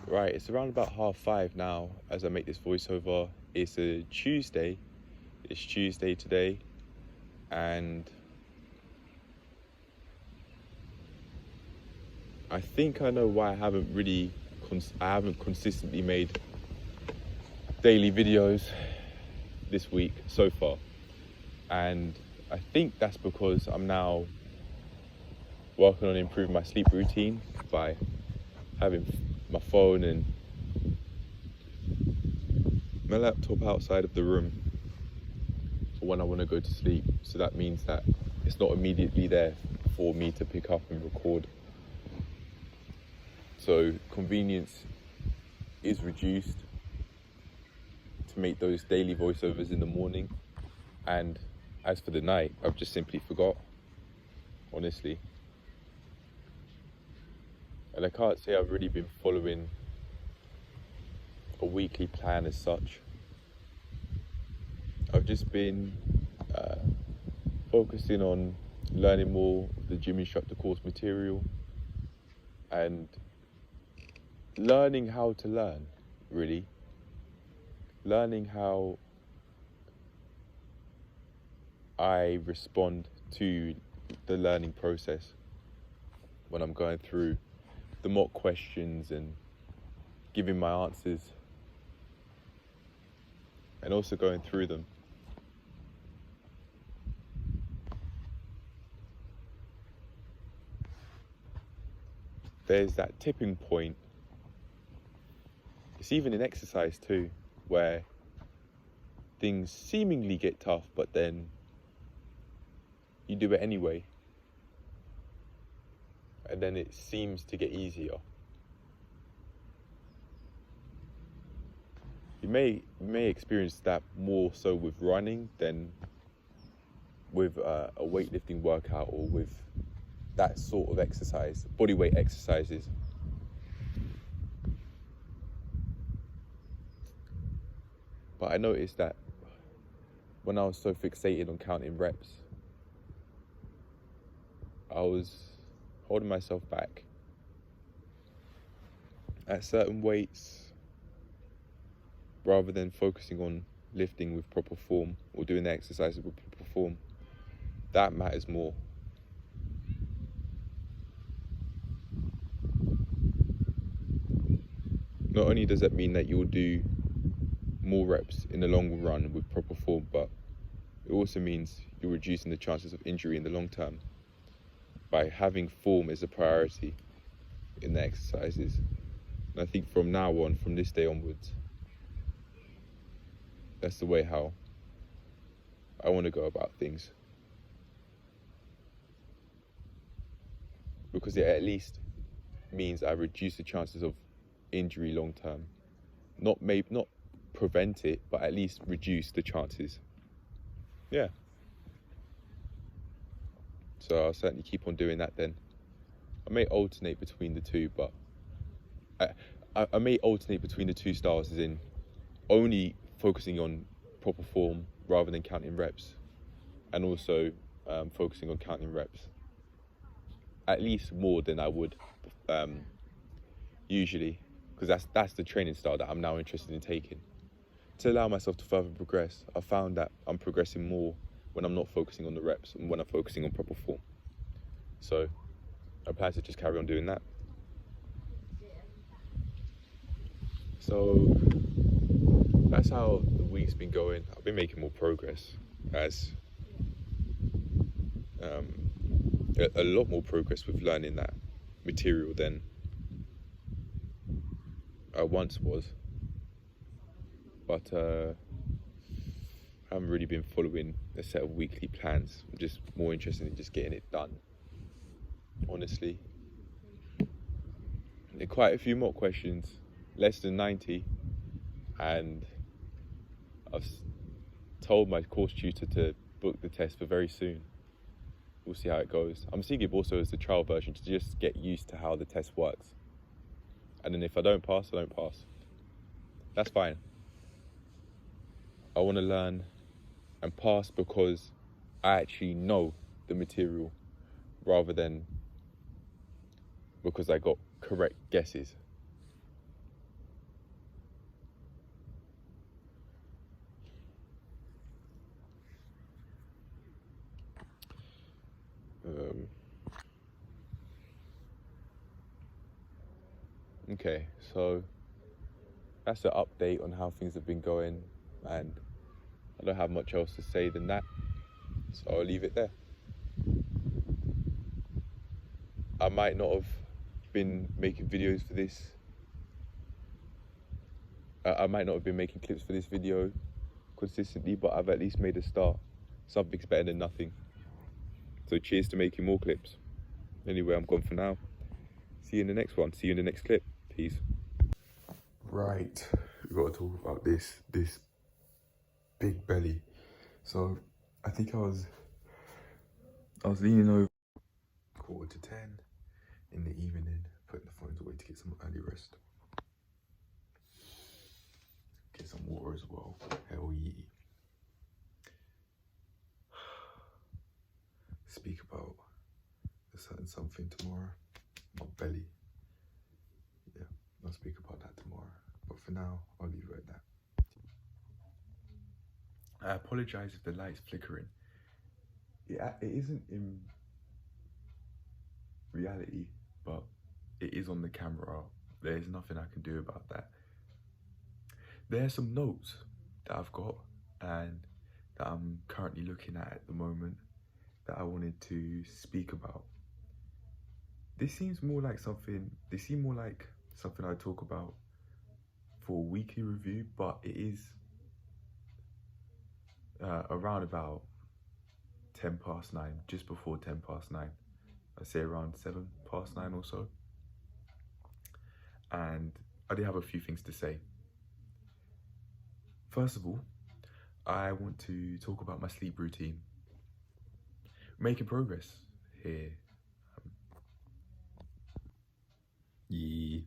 Right, it's around about 5:30 now as I make this voiceover. It's a Tuesday. It's Tuesday today, and I think I know why I haven't consistently made daily videos this week so far. And I think that's because I'm now working on improving my sleep routine by having my phone and my laptop outside of the room for when I want to go to sleep. So that means that it's not immediately there for me to pick up and record. So convenience is reduced to make those daily voiceovers in the morning. And as for the night, I've just simply forgot, honestly. And I can't say I've really been following a weekly plan as such. I've just been focusing on learning more of the gym instructor course material and learning how to learn, really. Learning how I respond to the learning process when I'm going through the mock questions and giving my answers and also going through them. There's that tipping point. It's even in exercise too, where things seemingly get tough, but then you do it anyway. And then it seems to get easier. You may experience that more so with running than with a weightlifting workout or with that sort of exercise, bodyweight exercises. But I noticed that when I was so fixated on counting reps, I was holding myself back at certain weights rather than focusing on lifting with proper form or doing the exercises with proper form. That matters more. Not only does that mean that you'll do more reps in the long run with proper form, but it also means you're reducing the chances of injury in the long term by having form as a priority in the exercises. And I think from now on, from this day onwards, that's the way how I want to go about things. Because it at least means I reduce the chances of injury long term. Not prevent it, but at least reduce the chances. Yeah. So I'll certainly keep on doing that then. I may alternate between the two, but I may alternate between the two styles, as in only focusing on proper form rather than counting reps, and also focusing on counting reps at least more than I would usually, because that's the training style that I'm now interested in taking. To allow myself to further progress, I found that I'm progressing more when I'm not focusing on the reps and when I'm focusing on proper form. So I plan to just carry on doing that. So that's how the week's been going. I've been making more progress, as a lot more progress with learning that material than I once was. But I haven't really been following a set of weekly plans. I'm just more interested in just getting it done, honestly. There are quite a few more questions, less than 90, and I've told my course tutor to book the test for very soon. We'll see how it goes. I'm seeing it also as the trial version to just get used to how the test works. And then if I don't pass, I don't pass. That's fine. I want to learn and pass because I actually know the material rather than because I got correct guesses. Okay, so that's the update on how things have been going, and I don't have much else to say than that, so I'll leave it there. I might not have been making videos for this. I might not have been making clips for this video consistently, but I've at least made a start. Something's better than nothing. So cheers to making more clips. Anyway, I'm gone for now. See you in the next one. See you in the next clip. Peace. Right, we've got to talk about this big belly. So I think I was leaning over 9:45 in the evening, putting the phones away to get some early rest. Get some water as well. Hell yeah. Speak about a certain something tomorrow. My belly. Yeah, I'll speak about that tomorrow. But for now, I'll leave it at that. I apologise if the light's flickering. It isn't in reality, but it is on the camera. There's nothing I can do about that. There are some notes that I've got and that I'm currently looking at the moment that I wanted to speak about. This seems more like something I talk about for a weekly review, but it is around about 9:10, just before 9:10. I'd say around 9:07 or so. And I do have a few things to say. First of all, I want to talk about my sleep routine. Making progress here. Yeah.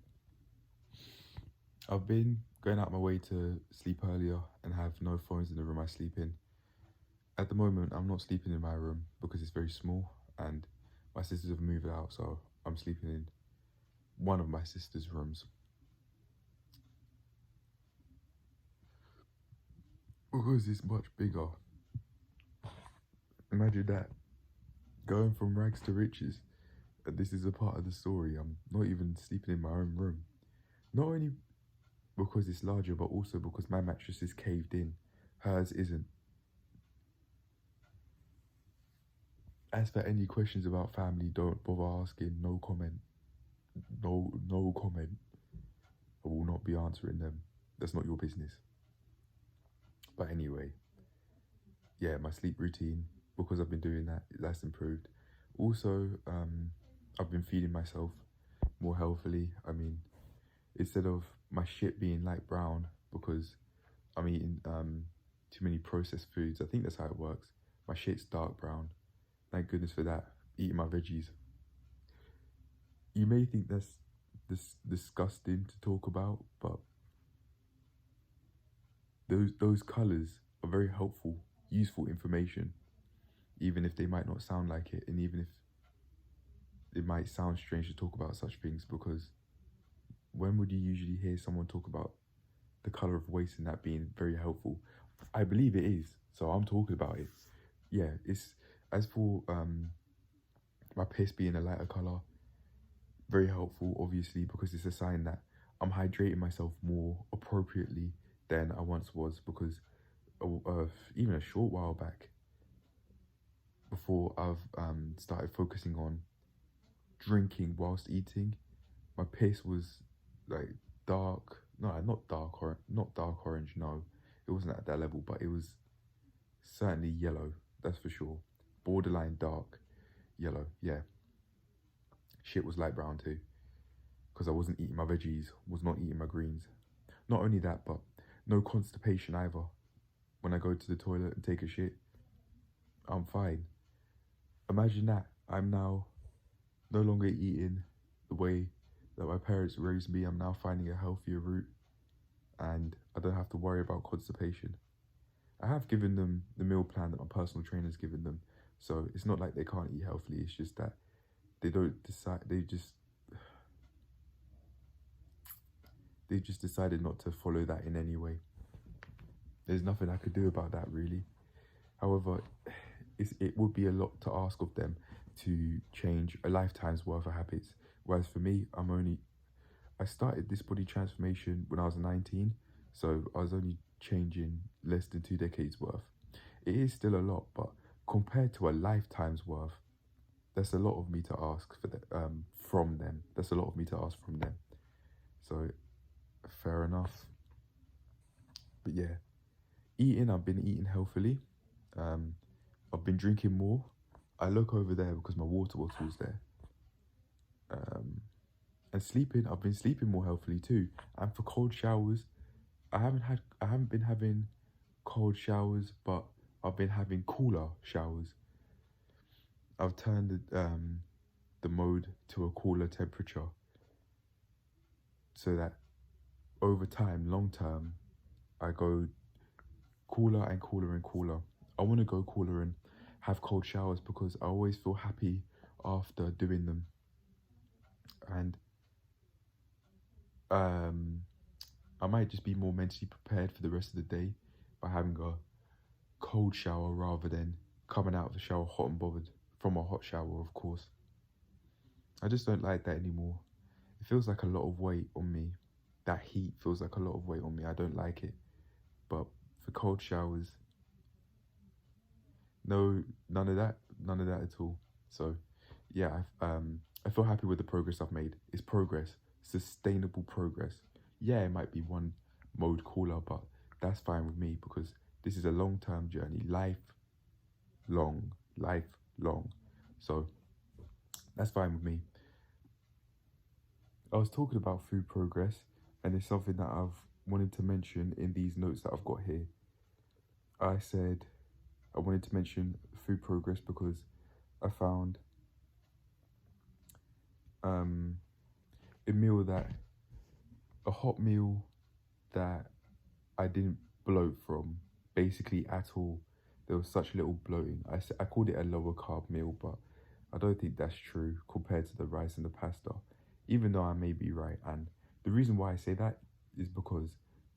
I've been going out my way to sleep earlier and have no phones in the room I sleep in. At the moment, I'm not sleeping in my room because it's very small and my sisters have moved out, so I'm sleeping in one of my sister's rooms. Because it's much bigger. Imagine that. Going from rags to riches. And this is a part of the story. I'm not even sleeping in my own room. Not only because it's larger, but also because my mattress is caved in. Hers isn't. As for any questions about family, don't bother asking. No comment. No comment. I will not be answering them. That's not your business. But anyway, yeah, my sleep routine, because I've been doing that, that's improved. Also, I've been feeding myself more healthily. I mean, instead of my shit being light brown because I'm eating too many processed foods, I think that's how it works. My shit's dark brown. Thank goodness for that. Eating my veggies. You may think that's disgusting to talk about, but those colours are very helpful, useful information, even if they might not sound like it, and even if it might sound strange to talk about such things, because when would you usually hear someone talk about the colour of waste and that being very helpful? I believe it is, so I'm talking about it. Yeah, it's as for my piss being a lighter colour, very helpful, obviously, because it's a sign that I'm hydrating myself more appropriately than I once was, because even a short while back, before I've started focusing on drinking whilst eating, my piss was like dark, no, not dark orange, no, it wasn't at that level, but it was certainly yellow, that's for sure. Borderline dark yellow, yeah. Shit was light brown too, because I wasn't eating my veggies, was not eating my greens. Not only that, but no constipation either. When I go to the toilet and take a shit, I'm fine. Imagine that. I'm now no longer eating the way that my parents raised me. I'm now finding a healthier route, and I don't have to worry about constipation. I have given them the meal plan that my personal trainer's given them, so it's not like they can't eat healthily. It's just that they don't decide. They just decided not to follow that in any way. There's nothing I could do about that, really. However, it would be a lot to ask of them to change a lifetime's worth of habits. Whereas for me, I started this body transformation when I was 19, so I was only changing less than 2 decades worth. It is still a lot, but compared to a lifetime's worth, that's a lot of me to ask from them. That's a lot of me to ask from them. So fair enough. But yeah, I've been eating healthily. I've been drinking more. I look over there because my water bottle's there. And sleeping, I've been sleeping more healthily too. And for cold showers, I haven't been having cold showers, but I've been having cooler showers. I've turned the mode to a cooler temperature so that over time, long term, I go cooler and cooler and cooler. I want to go cooler and have cold showers because I always feel happy after doing them. And I might just be more mentally prepared for the rest of the day by having a cold shower rather than coming out of the shower hot and bothered from a hot shower, of course. I just don't like that anymore. It feels like a lot of weight on me. That heat feels like a lot of weight on me. I don't like it. But for cold showers, no, none of that at all. So yeah, I feel happy with the progress I've made. It's progress, sustainable progress. Yeah, it might be one mode cooler, but that's fine with me because this is a long-term journey, lifelong. So that's fine with me. I was talking about food progress, and it's something that I've wanted to mention in these notes that I've got here. I said I wanted to mention food progress because I found a hot meal that I didn't bloat from basically at all. There was such little bloating. I called it a lower carb meal, but I don't think that's true compared to the rice and the pasta, even though I may be right. And the reason why I say that is because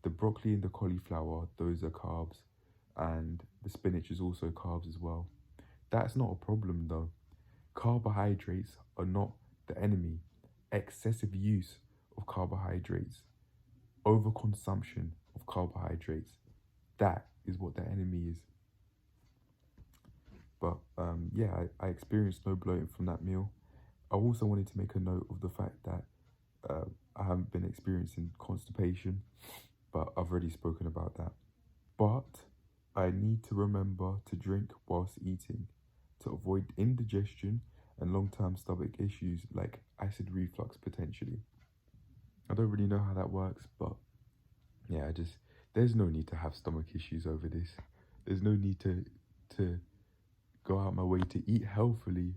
the broccoli and the cauliflower, those are carbs, and the spinach is also carbs as well. That's not a problem though. Carbohydrates are not the enemy. Excessive use of carbohydrates, overconsumption of carbohydrates, that is what the enemy is. But yeah, I experienced no bloating from that meal. I also wanted to make a note of the fact that I haven't been experiencing constipation, but I've already spoken about that. But I need to remember to drink whilst eating to avoid indigestion and long-term stomach issues like acid reflux potentially. I don't really know how that works, but yeah, there's no need to have stomach issues over this. There's no need to go out my way to eat healthily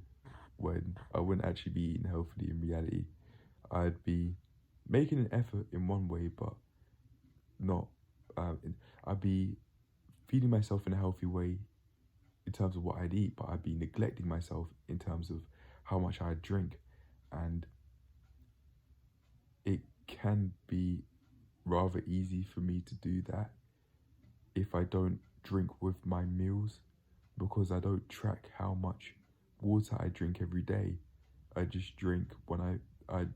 when I wouldn't actually be eating healthily in reality. I'd be making an effort in one way, but not. I'd be feeding myself in a healthy way in terms of what I'd eat, but I'd be neglecting myself in terms of how much I'd drink. And it can be rather easy for me to do that if I don't drink with my meals because I don't track how much water I drink every day. I just drink when I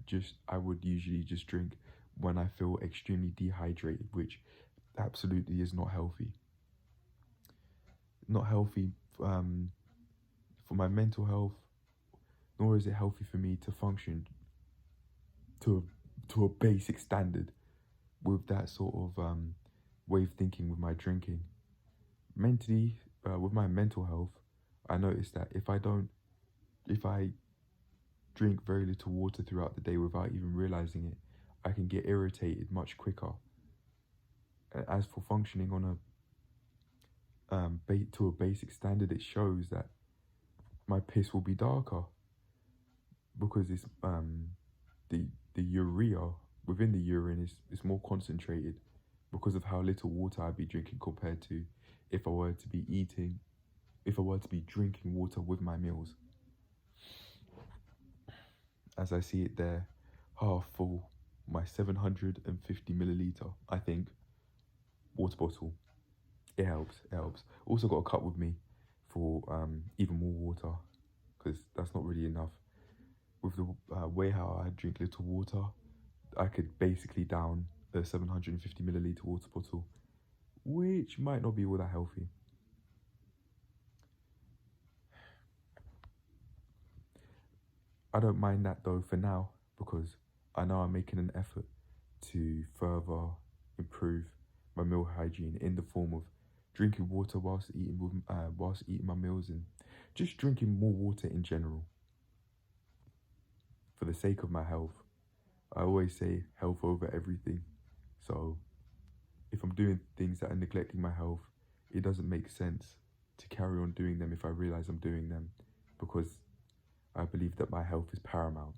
would usually just drink when I feel extremely dehydrated, which absolutely is not healthy. Not healthy for my mental health, nor is it healthy for me to function to a basic standard with that sort of way of thinking with my drinking. Mentally, with my mental health, I noticed that if I drink very little water throughout the day without even realizing it, I can get irritated much quicker. As for functioning on to a basic standard, it shows that my piss will be darker because it's the urea within the urine is more concentrated because of how little water I'd be drinking compared to if I were to be drinking water with my meals. As I see it there, half full, my 750 milliliter, I think, water bottle. It helps. Also got a cup with me for even more water, because that's not really enough. With the way how I drink little water, I could basically down a 750 milliliter water bottle, which might not be all that healthy. I don't mind that though for now, because I know I'm making an effort to further improve my meal hygiene in the form of drinking water whilst eating my meals, and just drinking more water in general for the sake of my health. I always say health over everything. So if I'm doing things that are neglecting my health, it doesn't make sense to carry on doing them if I realize I'm doing them, because I believe that my health is paramount.